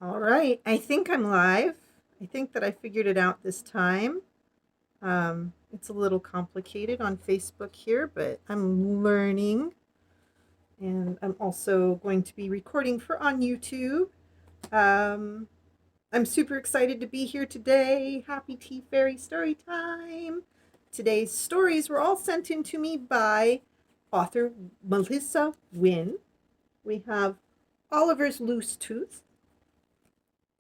All right, I think I'm live. I think that I figured it out this time. It's a little complicated on Facebook here, but I'm learning. And I'm also going to be recording for on YouTube. Um, I'm super excited to be here today. Happy TeaFairy Storytime. Today's stories were all sent in to me by author Melissa Winn. We have Oliver's Loose Tooth.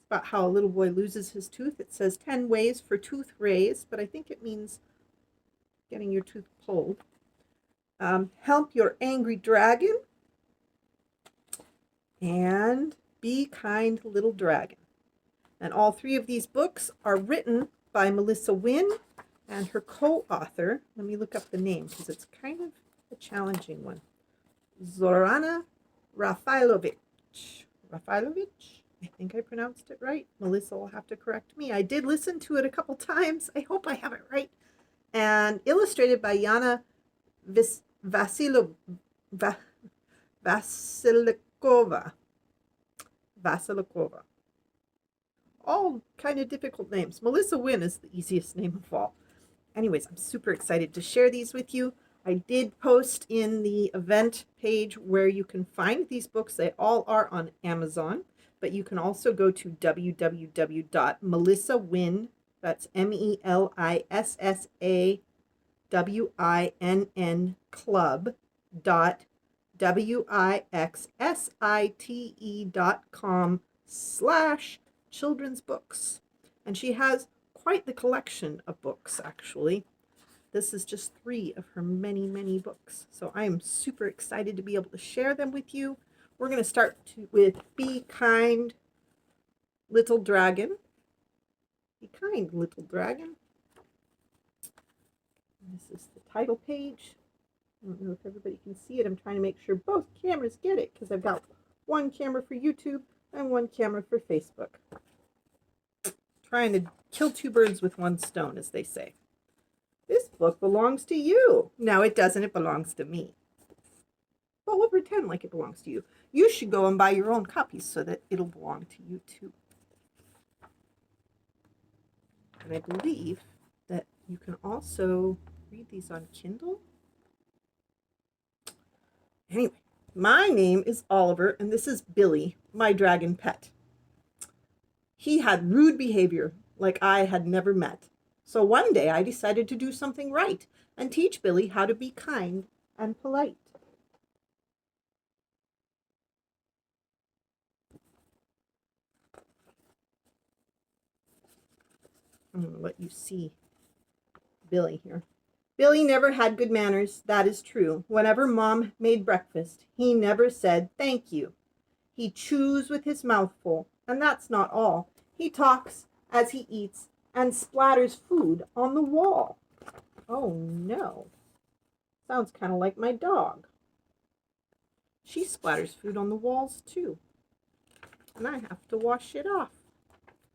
About how a little boy loses his tooth. It says 10 ways for tooth raise, but I think it means getting your tooth pulled. Help your angry dragon, and Be Kind Little Dragon. And all three of these books are written by Melissa Winn and her co-author. Let me look up the name because it's kind of a challenging one. Zorana Rafailovic. Rafailovic? I think I pronounced it right. Melissa will have to correct me. I did listen to it a couple times. I hope I have it right. And illustrated by Yana Vasilkova. Vasilkova. All kind of difficult names. Melissa Winn is the easiest name of all. Anyways, I'm super excited to share these with you. I did post in the event page where you can find these books. They all are on Amazon. But you can also go to www.melissawinn, that's MELISSAWINN club.wixsite.com/children's books. And she has quite the collection of books, actually. This is just 3 of her many, many books. So I am super excited to be able to share them with you. We're going to start with Be Kind Little Dragon. Be Kind Little Dragon. This is the title page. I don't know if everybody can see it. I'm trying to make sure both cameras get it because I've got one camera for YouTube and one camera for Facebook. Trying to kill 2 birds with 1 stone, as they say. This book belongs to you. No, it doesn't. It belongs to me. But we'll pretend like it belongs to you. You should go and buy your own copies so that it'll belong to you too. And I believe that you can also read these on Kindle. Anyway, my name is Oliver, and this is Billy, my dragon pet. He had rude behavior like I had never met. So one day I decided to do something right and teach Billy how to be kind and polite. I'm going to let you see Billy here. Billy never had good manners, that is true. Whenever Mom made breakfast, he never said thank you. He chews with his mouth full, and that's not all. He talks as he eats and splatters food on the wall. Oh no. Sounds kind of like my dog. She splatters food on the walls too. And I have to wash it off.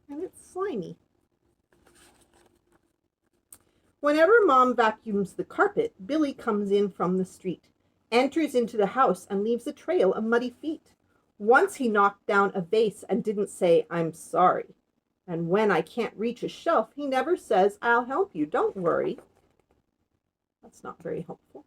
And it's slimy. Whenever Mom vacuums the carpet, Billy comes in from the street, enters into the house, and leaves a trail of muddy feet. Once he knocked down a vase and didn't say, I'm sorry. And when I can't reach a shelf, he never says, I'll help you, don't worry. That's not very helpful.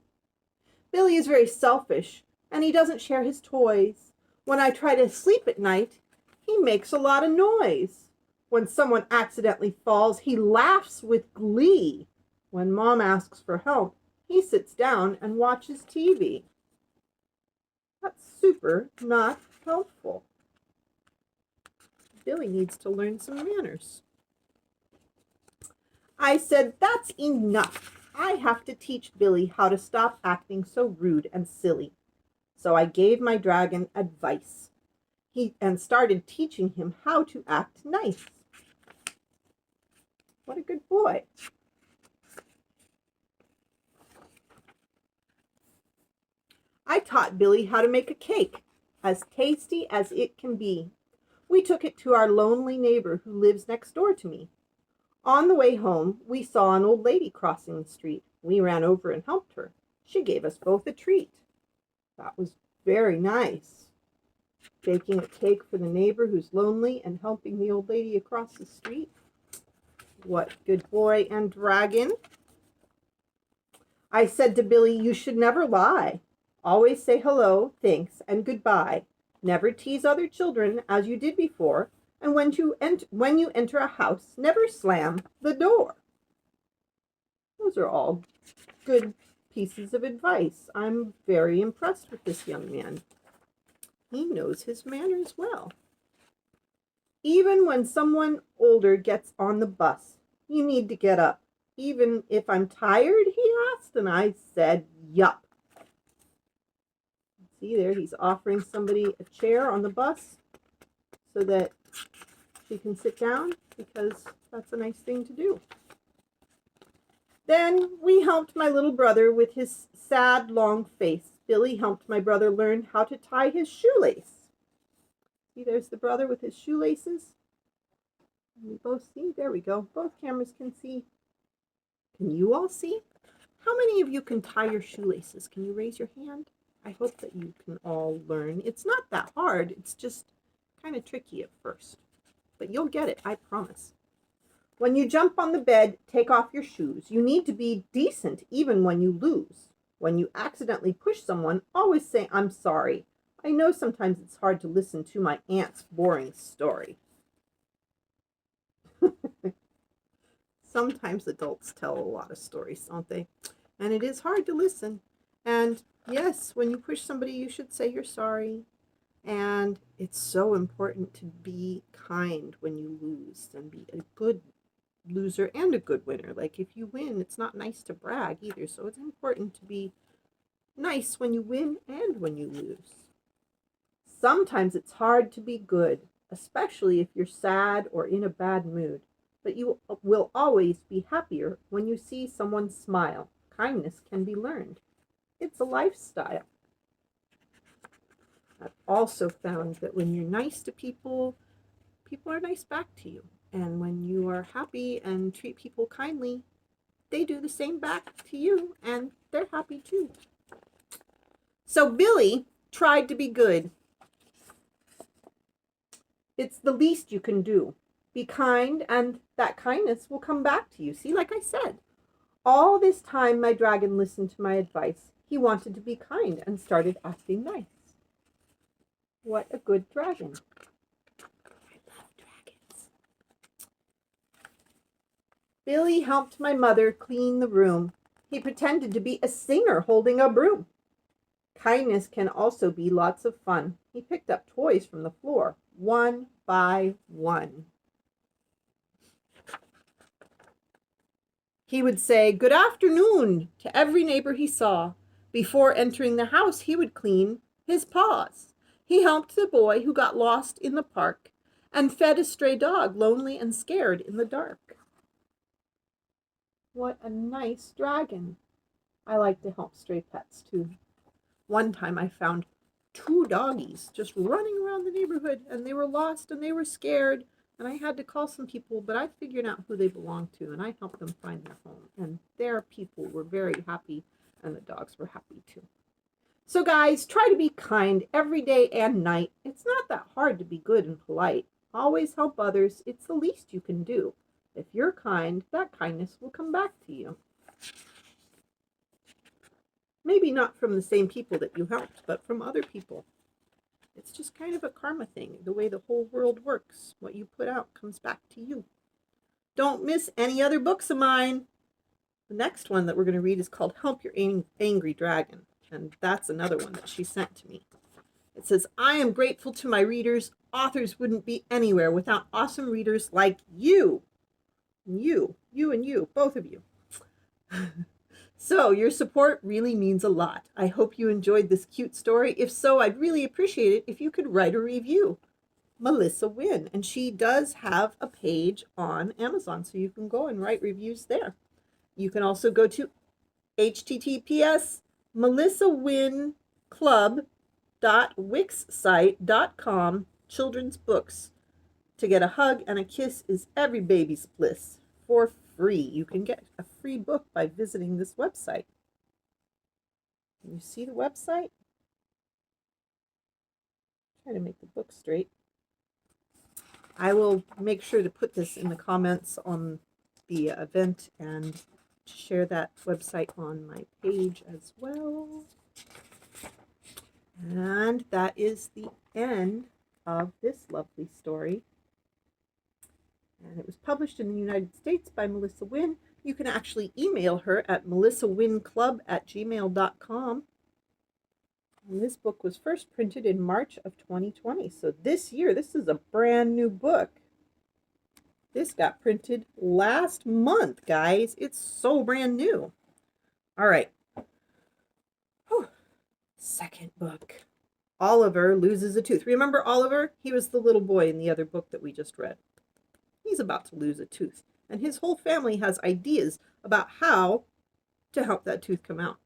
Billy is very selfish, and he doesn't share his toys. When I try to sleep at night, he makes a lot of noise. When someone accidentally falls, he laughs with glee. When Mom asks for help, he sits down and watches TV. That's super not helpful. Billy needs to learn some manners. I said, that's enough. I have to teach Billy how to stop acting so rude and silly. So I gave my dragon advice. And started teaching him how to act nice. What a good boy. I taught Billy how to make a cake, as tasty as it can be. We took it to our lonely neighbor who lives next door to me. On the way home, we saw an old lady crossing the street. We ran over and helped her. She gave us both a treat. That was very nice. baking a cake for the neighbor who's lonely and helping the old lady across the street. What good boy and dragon. I said to Billy, you should never lie. Always say hello, thanks, and goodbye. Never tease other children as you did before. And when you enter a house, never slam the door. Those are all good pieces of advice. I'm very impressed with this young man. He knows his manners well. Even when someone older gets on the bus, you need to get up. Even if I'm tired, he asked, and I said, yup. See there, he's offering somebody a chair on the bus so that she can sit down, because that's a nice thing to do. Then we helped my little brother with his sad, long face. Billy helped my brother learn how to tie his shoelace. See, there's the brother with his shoelaces. We both see. There we go. Both cameras can see. Can you all see? How many of you can tie your shoelaces? Can you raise your hand? I hope that you can all learn. It's not that hard. It's just kind of tricky at first. But you'll get it, I promise. When you jump on the bed, take off your shoes. You need to be decent even when you lose. When you accidentally push someone, always say, I'm sorry. I know sometimes it's hard to listen to my aunt's boring story. Sometimes adults tell a lot of stories, don't they? And it is hard to listen. And yes, when you push somebody, you should say you're sorry. And it's so important to be kind when you lose and be a good loser and a good winner. Like if you win, it's not nice to brag either. So it's important to be nice when you win and when you lose. Sometimes it's hard to be good, especially if you're sad or in a bad mood. But you will always be happier when you see someone smile. Kindness can be learned. It's a lifestyle. I've also found that when you're nice to people, people are nice back to you. And when you are happy and treat people kindly, they do the same back to you, and they're happy too. So Billy tried to be good. It's the least you can do. Be kind, and that kindness will come back to you. See, like I said, all this time my dragon listened to my advice. He wanted to be kind and started acting nice. What a good dragon. I love dragons. Billy helped my mother clean the room. He pretended to be a singer holding a broom. Kindness can also be lots of fun. He picked up toys from the floor, one by one. He would say, "Good afternoon," to every neighbor he saw. Before entering the house, he would clean his paws. He helped the boy who got lost in the park and fed a stray dog lonely and scared in the dark. What a nice dragon. I like to help stray pets too. One time I found 2 doggies just running around the neighborhood, and they were lost and they were scared, and I had to call some people, but I figured out who they belonged to, and I helped them find their home, and their people were very happy, and the dogs were happy too. So guys, try to be kind every day and night. It's not that hard to be good and polite. Always help others. It's the least you can do. If you're kind, that kindness will come back to you. Maybe not from the same people that you helped, but from other people. It's just kind of a karma thing, the way the whole world works. What you put out comes back to you. Don't miss any other books of mine. The next one that we're going to read is called Help Your Angry Dragon, and that's another one that she sent to me. It says, I am grateful to my readers. Authors wouldn't be anywhere without awesome readers like you. You, both of you. So your support really means a lot. I hope you enjoyed this cute story. If so, I'd really appreciate it if you could write a review. Melissa Winn, and she does have a page on Amazon, so you can go and write reviews there. You can also go to https://melissawinnclub.wixsite.com, children's books. To get a hug and a kiss is every baby's bliss. For free. You can get a free book by visiting this website. Can you see the website? Try to make the book straight. I will make sure to put this in the comments on the event and share that website on my page as well. And that is the end of this lovely story. And it was published in the United States by Melissa Winn. You can actually email her at melissawinclub@gmail.com. And this book was first printed in March of 2020. So this year, this is a brand new book. This got printed last month, guys. It's so brand new. All right. Whew. Second book. Oliver loses a tooth. Remember Oliver? He was the little boy in the other book that we just read. He's about to lose a tooth. And his whole family has ideas about how to help that tooth come out.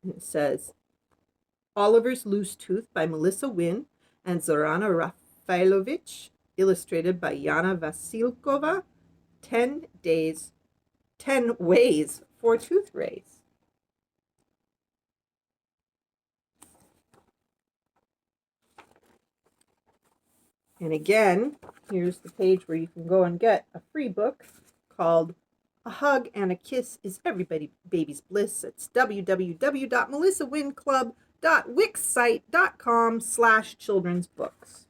And it says, Oliver's Loose Tooth by Melissa Winn and Zorana Rafailovic, illustrated by Yana Vasilkova. 10 ways for tooth rays. And again, here's the page where you can go and get a free book called A Hug and a Kiss is Every Baby's Bliss. It's www.melissawinclub.wixsite.com/childrensbooks.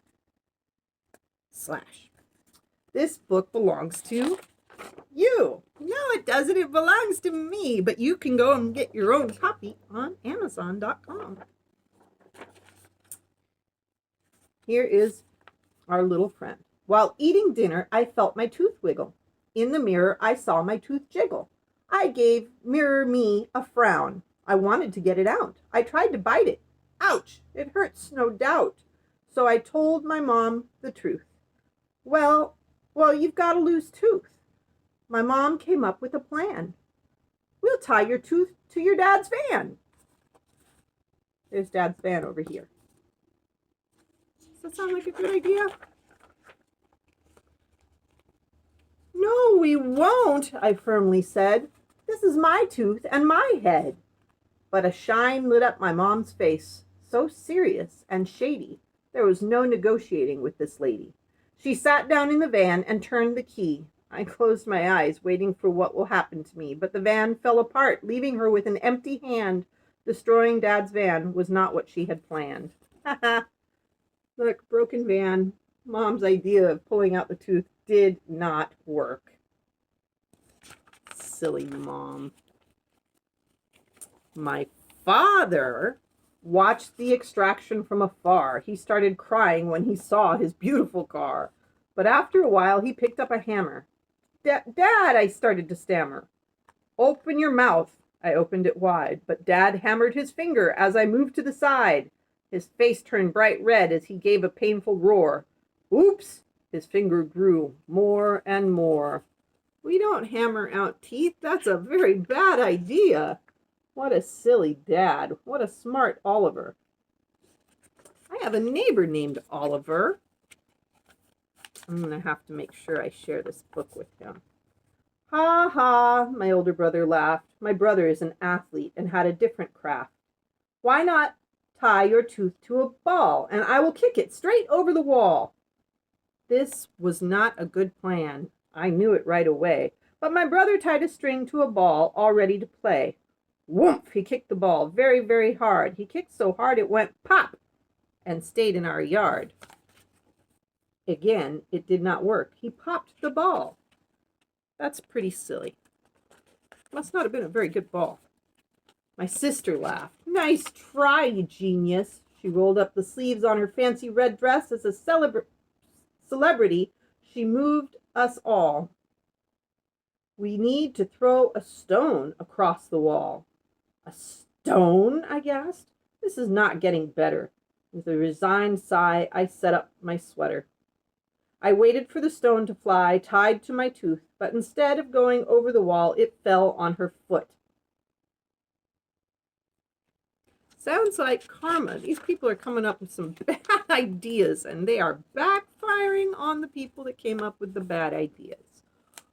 This book belongs to you. No, it doesn't. It belongs to me. But you can go and get your own copy on Amazon.com. Here is our little friend. While eating dinner, I felt my tooth wiggle. In the mirror, I saw my tooth jiggle. I gave mirror me a frown. I wanted to get it out. I tried to bite it. Ouch! It hurts, no doubt. So I told my mom the truth. Well, you've got a loose tooth. My mom came up with a plan. We'll tie your tooth to your dad's van. There's Dad's van over here. Does that sound like a good idea? No, we won't, I firmly said. This is my tooth and my head. But a shine lit up my mom's face, so serious and shady. There was no negotiating with this lady. She sat down in the van and turned the key. I closed my eyes, waiting for what will happen to me, but the van fell apart, leaving her with an empty hand. Destroying Dad's van was not what she had planned. Look, broken van. Mom's idea of pulling out the tooth did not work. Silly mom. My father watched the extraction from afar. He started crying when he saw his beautiful car. But after a while, he picked up a hammer. Dad, I started to stammer. Open your mouth. I opened it wide, but Dad hammered his finger as I moved to the side. His face turned bright red as he gave a painful roar. Oops! His finger grew more and more. We don't hammer out teeth. That's a very bad idea. What a silly dad. What a smart Oliver. I have a neighbor named Oliver. I'm going to have to make sure I share this book with him. Ha ha, my older brother laughed. My brother is an athlete and had a different craft. Why not tie your tooth to a ball and I will kick it straight over the wall? This was not a good plan. I knew it right away. But my brother tied a string to a ball all ready to play. Whoomph! He kicked the ball very, very hard. He kicked so hard it went pop and stayed in our yard. Again, it did not work. He popped the ball. That's pretty silly. Must not have been a very good ball. My sister laughed. Nice try, you genius. She rolled up the sleeves on her fancy red dress as a celebrity. She moved us all. We need to throw a stone across the wall. A stone? I gasped. This is not getting better. With a resigned sigh, I set up my sweater. I waited for the stone to fly, tied to my tooth, but instead of going over the wall, it fell on her foot. Sounds like karma. These people are coming up with some bad ideas, and they are backfiring on the people that came up with the bad ideas.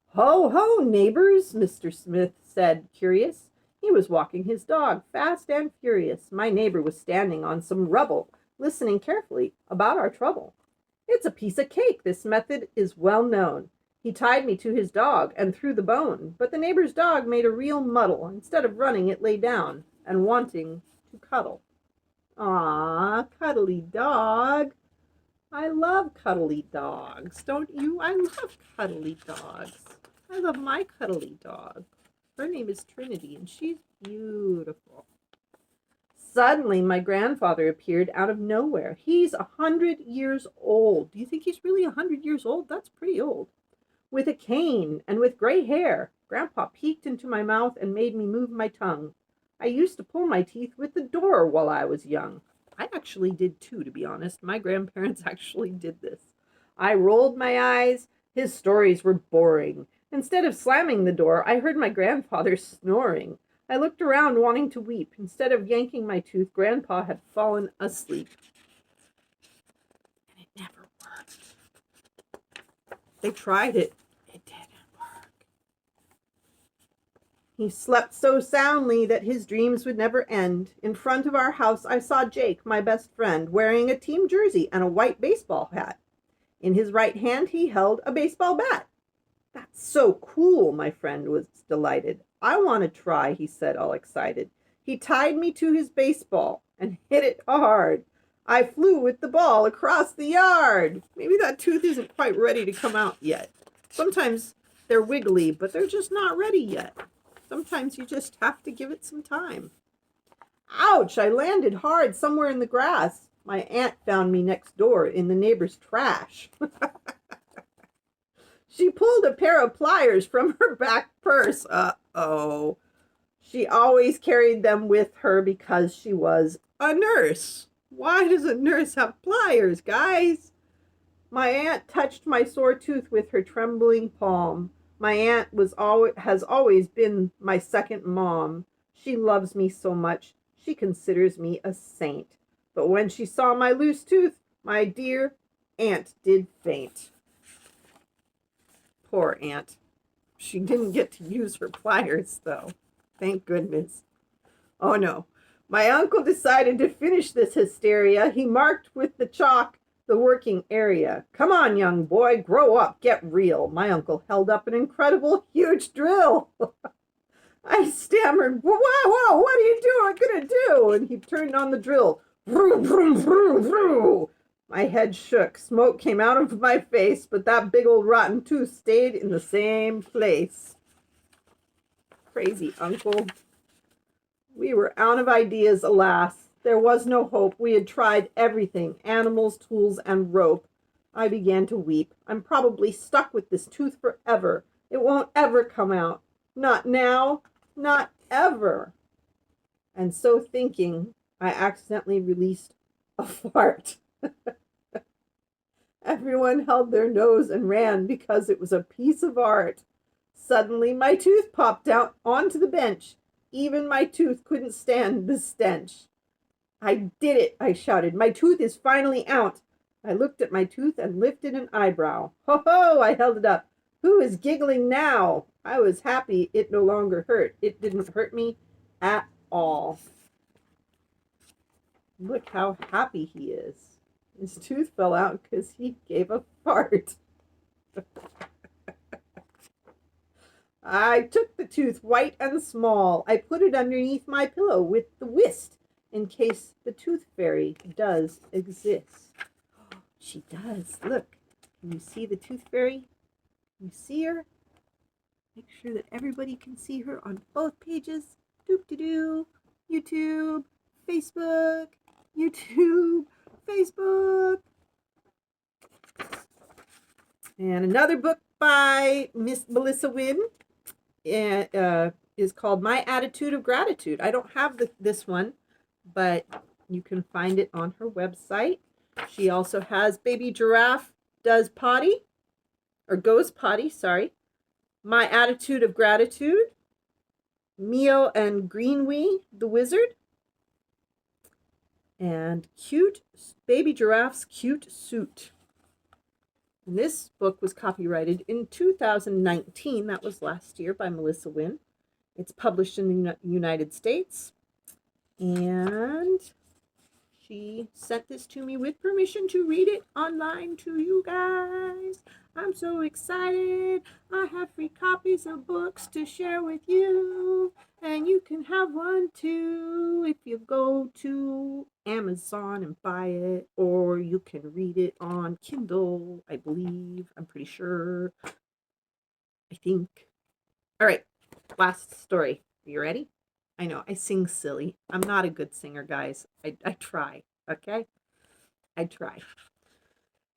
Ho, ho, neighbors, Mr. Smith said, curious. He was walking his dog, fast and furious. My neighbor was standing on some rubble, listening carefully about our trouble. It's a piece of cake. This method is well known. He tied me to his dog and threw the bone, but the neighbor's dog made a real muddle. Instead of running, it lay down and wanting to cuddle. Ah, cuddly dog. I love cuddly dogs, don't you? I love cuddly dogs. I love my cuddly dog. Her name is Trinity, and she's beautiful. Suddenly, my grandfather appeared out of nowhere. He's 100 years old. Do you think he's really 100 years old? That's pretty old. With a cane and with gray hair. Grandpa peeked into my mouth and made me move my tongue. I used to pull my teeth with the door while I was young. I actually did too, to be honest. My grandparents actually did this. I rolled my eyes. His stories were boring. Instead of slamming the door, I heard my grandfather snoring. I looked around wanting to weep. Instead of yanking my tooth, Grandpa had fallen asleep. And it never worked. They tried it. It didn't work. He slept so soundly that his dreams would never end. In front of our house, I saw Jake, my best friend, wearing a team jersey and a white baseball hat. In his right hand, he held a baseball bat. That's so cool, my friend was delighted. I want to try, he said, all excited. He tied me to his baseball and hit it hard. I flew with the ball across the yard. Maybe that tooth isn't quite ready to come out yet. Sometimes they're wiggly, but they're just not ready yet. Sometimes you just have to give it some time. Ouch, I landed hard somewhere in the grass. My aunt found me next door in the neighbor's trash. She pulled a pair of pliers from her back purse. Uh-oh. She always carried them with her because she was a nurse. Why does a nurse have pliers, guys? My aunt touched my sore tooth with her trembling palm. My aunt has always been my second mom. She loves me so much. She considers me a saint. But when she saw my loose tooth, my dear aunt did faint. Poor aunt. She didn't get to use her pliers, though. Thank goodness. Oh, no. My uncle decided to finish this hysteria. He marked with the chalk the working area. Come on, young boy, grow up, get real. My uncle held up an incredible, huge drill. I stammered, whoa, what are you going to do? And he turned on the drill. Vroom, vroom, vroom, vroom. My head shook. Smoke came out of my face, but that big old rotten tooth stayed in the same place. Crazy uncle. We were out of ideas, alas. There was no hope. We had tried everything, animals, tools, and rope. I began to weep. I'm probably stuck with this tooth forever. It won't ever come out. Not now, not ever. And so thinking, I accidentally released a fart. Everyone held their nose and ran because it was a piece of art. Suddenly, my tooth popped out onto the bench. Even my tooth couldn't stand the stench. I did it, I shouted. My tooth is finally out. I looked at my tooth and lifted an eyebrow. Ho, ho, I held it up. Who is giggling now? I was happy it no longer hurt. It didn't hurt me at all. Look how happy he is. His tooth fell out because he gave a fart. I took the tooth, white and small. I put it underneath my pillow with the whisk in case the tooth fairy does exist. She does. Look. Can you see the tooth fairy? Can you see her? Make sure that everybody can see her on both pages. Doop-de-doo. YouTube, Facebook, YouTube, Facebook. And another book by Miss Melissa Winn is called My Attitude of Gratitude. I don't have this one, but you can find it on her website. She also has Baby Giraffe Does Potty, or Goes Potty, sorry. My Attitude of Gratitude. Mio and Greenwee, the Wizard. And Cute Baby Giraffe's Cute Suit. And this book was copyrighted in 2019. That was last year by Melissa Winn. It's published in the United States, and she sent this to me with permission to read it online to you guys. I'm so excited. I have free copies of books to share with you, and you can have one too if you go to Amazon and buy it, or you can read it on Kindle, I believe. I'm pretty sure. I think. All right, last story. Are you ready? I know, I sing silly. I'm not a good singer, guys. I try, okay? I try.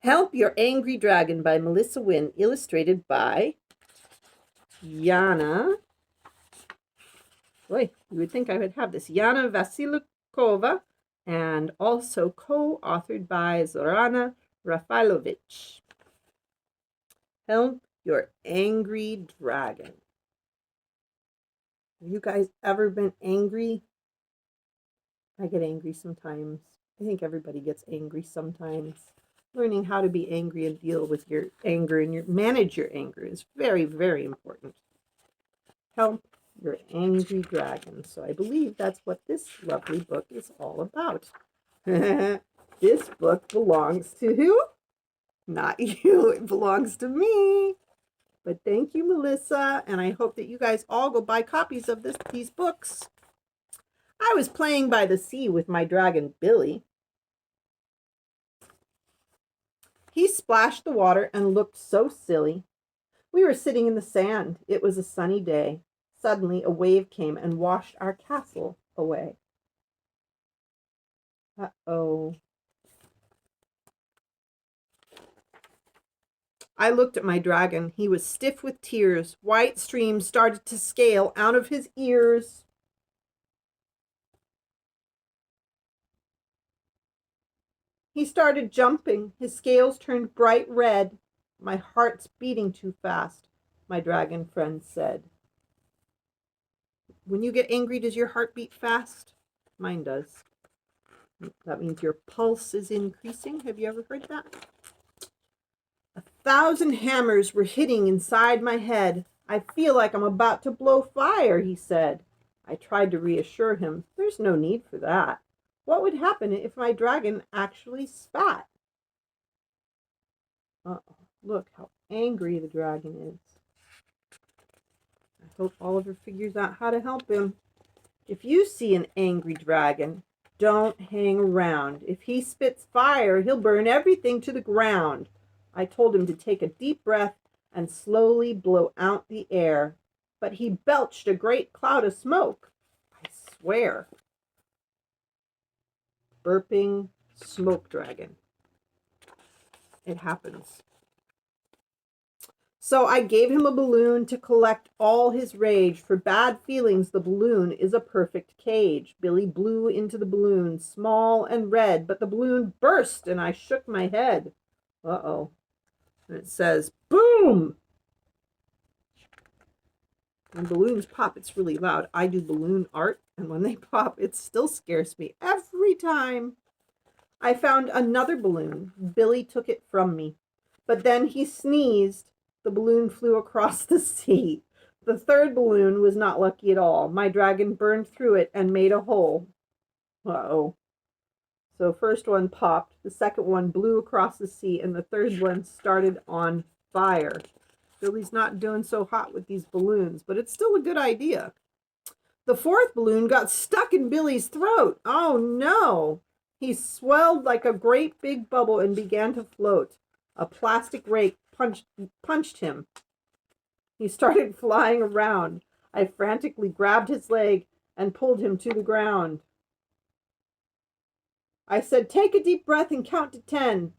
Help Your Angry Dragon by Melissa Winn, illustrated by Yana. Boy, you would think I would have this. Yana Vasilkova, and also co-authored by Zorana Rafailovic. Help Your Angry Dragon. Have you guys ever been angry? I get angry sometimes. I think everybody gets angry sometimes. Learning how to be angry and deal with your anger and manage your anger is very, very important. Help Your Angry Dragon. So I believe that's what this lovely book is all about. This book belongs to who? Not you. It belongs to me. But thank you, Melissa, and I hope that you guys all go buy copies of these books. I was playing by the sea with my dragon, Billy. He splashed the water and looked so silly. We were sitting in the sand. It was a sunny day. Suddenly, a wave came and washed our castle away. Uh-oh. I looked at my dragon. He was stiff with tears. White streams started to scale out of his ears. He started jumping. His scales turned bright red. My heart's beating too fast, my dragon friend said. When you get angry, does your heart beat fast? Mine does. That means your pulse is increasing. Have you ever heard that? 1,000 hammers were hitting inside my head. I feel like I'm about to blow fire, he said. I tried to reassure him. There's no need for that. What would happen if my dragon actually spat? Uh-oh. Look how angry the dragon is. I hope Oliver figures out how to help him. If you see an angry dragon, don't hang around. If he spits fire, he'll burn everything to the ground. I told him to take a deep breath and slowly blow out the air, but he belched a great cloud of smoke. I swear. Burping smoke dragon. It happens. So I gave him a balloon to collect all his rage. For bad feelings, the balloon is a perfect cage. Billy blew into the balloon, small and red, but the balloon burst and I shook my head. Uh-oh. And it says, boom! When balloons pop, it's really loud. I do balloon art, and when they pop, it still scares me every time. I found another balloon. Billy took it from me. But then he sneezed. The balloon flew across the sea. The third balloon was not lucky at all. My dragon burned through it and made a hole. Uh-oh. So first one popped, the second one blew across the sea, and the third one started on fire. Billy's not doing so hot with these balloons, but it's still a good idea. The fourth balloon got stuck in Billy's throat. Oh no! He swelled like a great big bubble and began to float. A plastic rake punched him. He started flying around. I frantically grabbed his leg and pulled him to the ground. I said, take a deep breath and count to 10.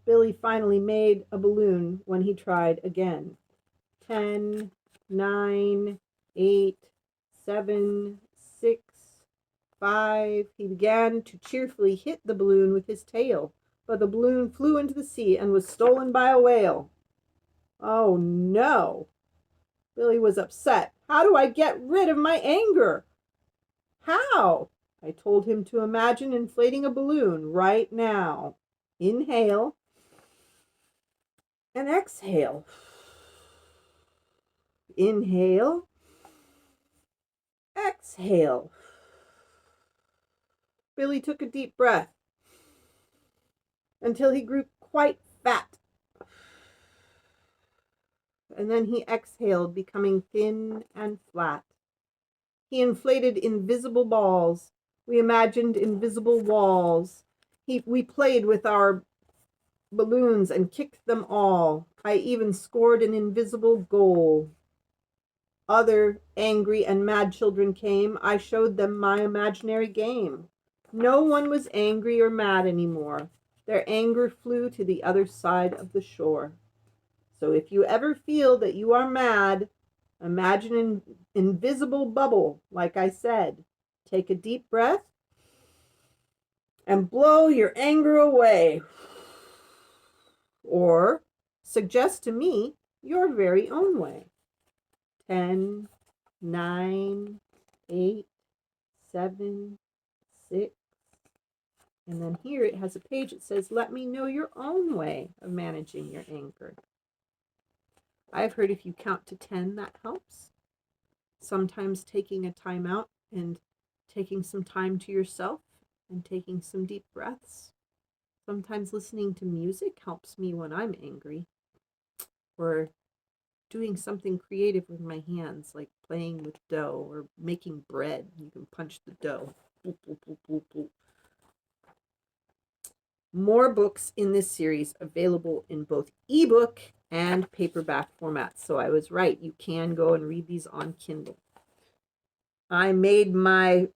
Billy finally made a balloon when he tried again. 10, 9, 8, 7, 6, 5. He began to cheerfully hit the balloon with his tail, but the balloon flew into the sea and was stolen by a whale. Oh no! Billy was upset. How do I get rid of my anger? How? I told him to imagine inflating a balloon right now. Inhale and exhale. Inhale exhale. Billy took a deep breath until he grew quite fat. And then he exhaled, becoming thin and flat. He inflated invisible balls. We imagined invisible walls. We played with our balloons and kicked them all. I even scored an invisible goal. Other angry and mad children came. I showed them my imaginary game. No one was angry or mad anymore. Their anger flew to the other side of the shore. So if you ever feel that you are mad, imagine an invisible bubble, like I said. Take a deep breath and blow your anger away. Or suggest to me your very own way. 10, 9, 8, 7, 6. And then here it has a page that says, let me know your own way of managing your anger. I've heard if you count to 10, that helps. Sometimes taking a time out and taking some time to yourself and taking some deep breaths. Sometimes listening to music helps me when I'm angry. Or doing something creative with my hands, like playing with dough or making bread. You can punch the dough. Boop, boop, boop, boop, boop. More books in this series available in both ebook and paperback formats. So I was right. You can go and read these on Kindle. I made my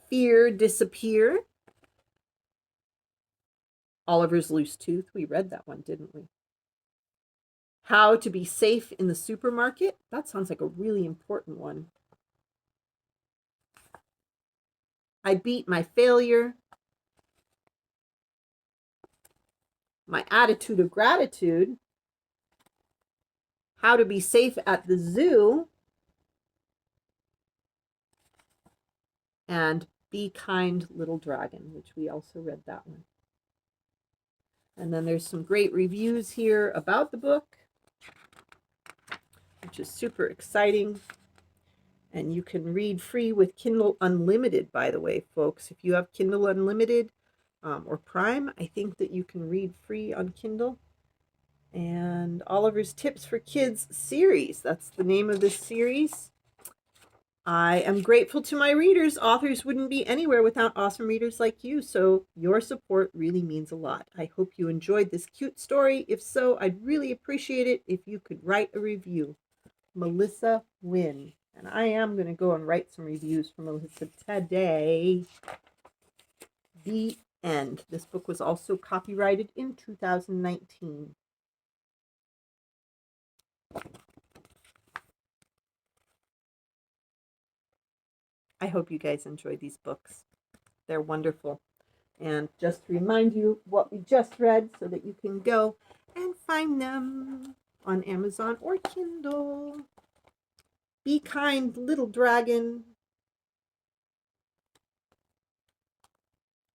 fear disappear. Oliver's Loose Tooth. We read that one, didn't we? How to be safe in the supermarket. That sounds like a really important one. I beat my failure. My attitude of gratitude. How to be safe at the zoo. And Be Kind, Little Dragon, which we also read that one. And then there's some great reviews here about the book, which is super exciting. And you can read free with Kindle Unlimited, by the way, folks. If you have Kindle Unlimited or Prime, I think that you can read free on Kindle. And Oliver's Tips for Kids series. That's the name of this series. I am grateful to my readers. Authors wouldn't be anywhere without awesome readers like you, so your support really means a lot. I hope you enjoyed this cute story. If so, I'd really appreciate it if you could write a review. Melissa Winn. And I am going to go and write some reviews for Melissa today. The end. This book was also copyrighted in 2019. I hope you guys enjoy these books. They're wonderful. And just to remind you what we just read so that you can go and find them on Amazon or Kindle. Be Kind, Little Dragon.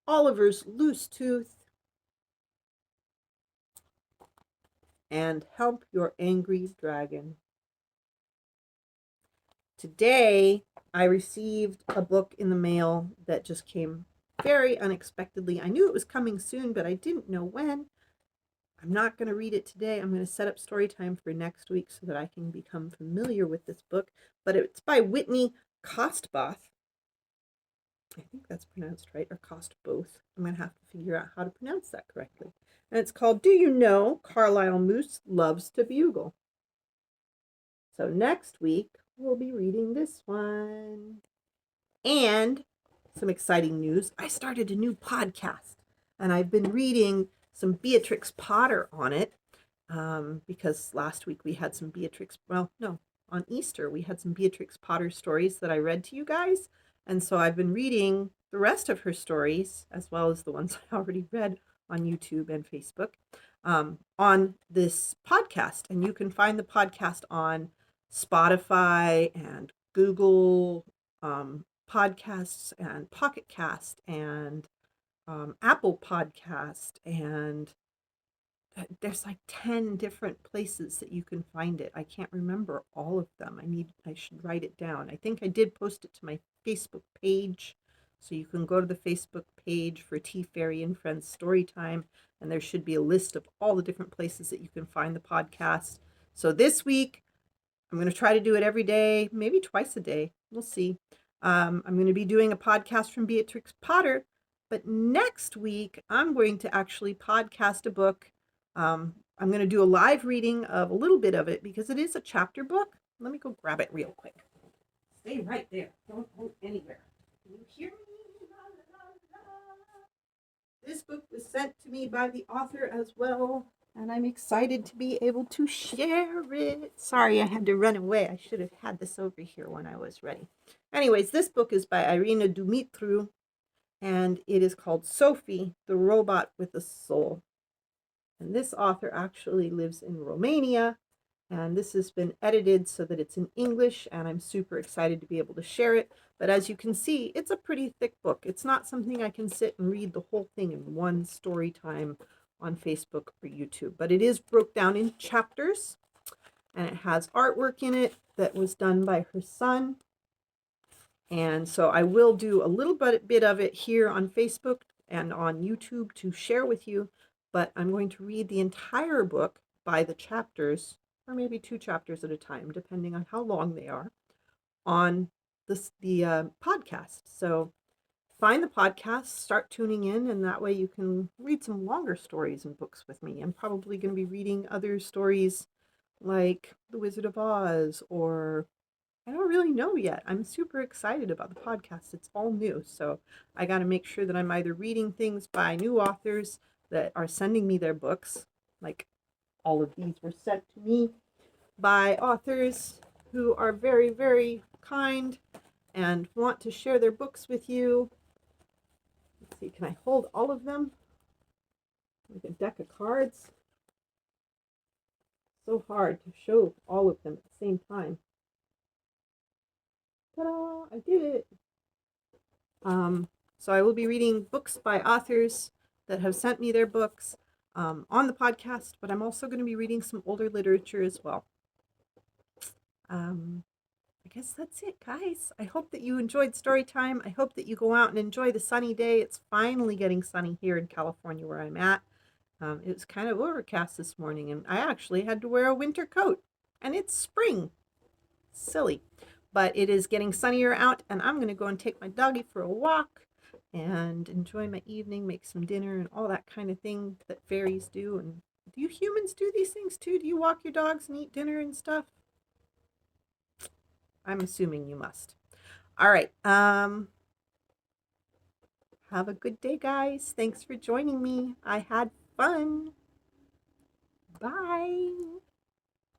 Oliver's Loose Tooth. And Help Your Angry Dragon. Today, I received a book in the mail that just came very unexpectedly. I knew it was coming soon, but I didn't know when. I'm not going to read it today. I'm going to set up story time for next week so that I can become familiar with this book. But it's by Whitney Kostboth. I think that's pronounced right, or Kostboth. I'm going to have to figure out how to pronounce that correctly. And it's called Do You Know Carlisle Moose Loves to Bugle? So next week, we'll be reading this one. And some exciting news. I started a new podcast, and I've been reading some Beatrix Potter on it because last week we had some on Easter we had some Beatrix Potter stories that I read to you guys. And so I've been reading the rest of her stories, as well as the ones I already read on YouTube and Facebook, on this podcast. And you can find the podcast on Spotify and Google Podcasts and PocketCast and Apple Podcast and there's like 10 different places that you can find it. I can't remember all of them. I should write it down. I think I did post it to my Facebook page. So you can go to the Facebook page for TeaFairy and Friends Storytime, and there should be a list of all the different places that you can find the podcast. So this week, I'm going to try to do it every day, maybe twice a day. We'll see. I'm going to be doing a podcast from Beatrix Potter, but next week I'm going to actually podcast a book. I'm going to do a live reading of a little bit of it because it is a chapter book. Let me go grab it real quick. Stay right there. Don't go anywhere. Can you hear me? La, la, la. This book was sent to me by the author as well, and I'm excited to be able to share it. Sorry, I had to run away. I should have had this over here when I was ready. Anyways, this book is by Irina Dumitru, and it is called Sophie the Robot with a Soul. And this author actually lives in Romania, and this has been edited so that it's in English, and I'm super excited to be able to share it. But as you can see, it's a pretty thick book. It's not something I can sit and read the whole thing in one story time on Facebook or YouTube, but it is broke down in chapters, and it has artwork in it that was done by her son. And so I will do a little bit of it here on Facebook and on YouTube to share with you, but I'm going to read the entire book by the chapters, or maybe 2 chapters at a time, depending on how long they are, on the podcast. So find the podcast, start tuning in, and that way you can read some longer stories and books with me. I'm probably going to be reading other stories like The Wizard of Oz, or I don't really know yet. I'm super excited about the podcast. It's all new. So I got to make sure that I'm either reading things by new authors that are sending me their books, like all of these were sent to me by authors who are very, very kind and want to share their books with you. Let's see, can I hold all of them? Like a deck of cards. So hard to show all of them at the same time. Ta-da! I did it. So I will be reading books by authors that have sent me their books on the podcast, but I'm also going to be reading some older literature as well. I guess that's it, guys. I hope that you enjoyed story time. I hope that you go out and enjoy the sunny day. It's finally getting sunny here in California where I'm at. It was kind of overcast this morning, and I actually had to wear a winter coat, and it's spring. Silly. But it is getting sunnier out, and I'm going to go and take my doggie for a walk and enjoy my evening, make some dinner, and all that kind of thing that fairies do. And do you humans do these things too? Do you walk your dogs and eat dinner and stuff? I'm assuming you must. All right. Have a good day, guys. Thanks for joining me. I had fun. Bye.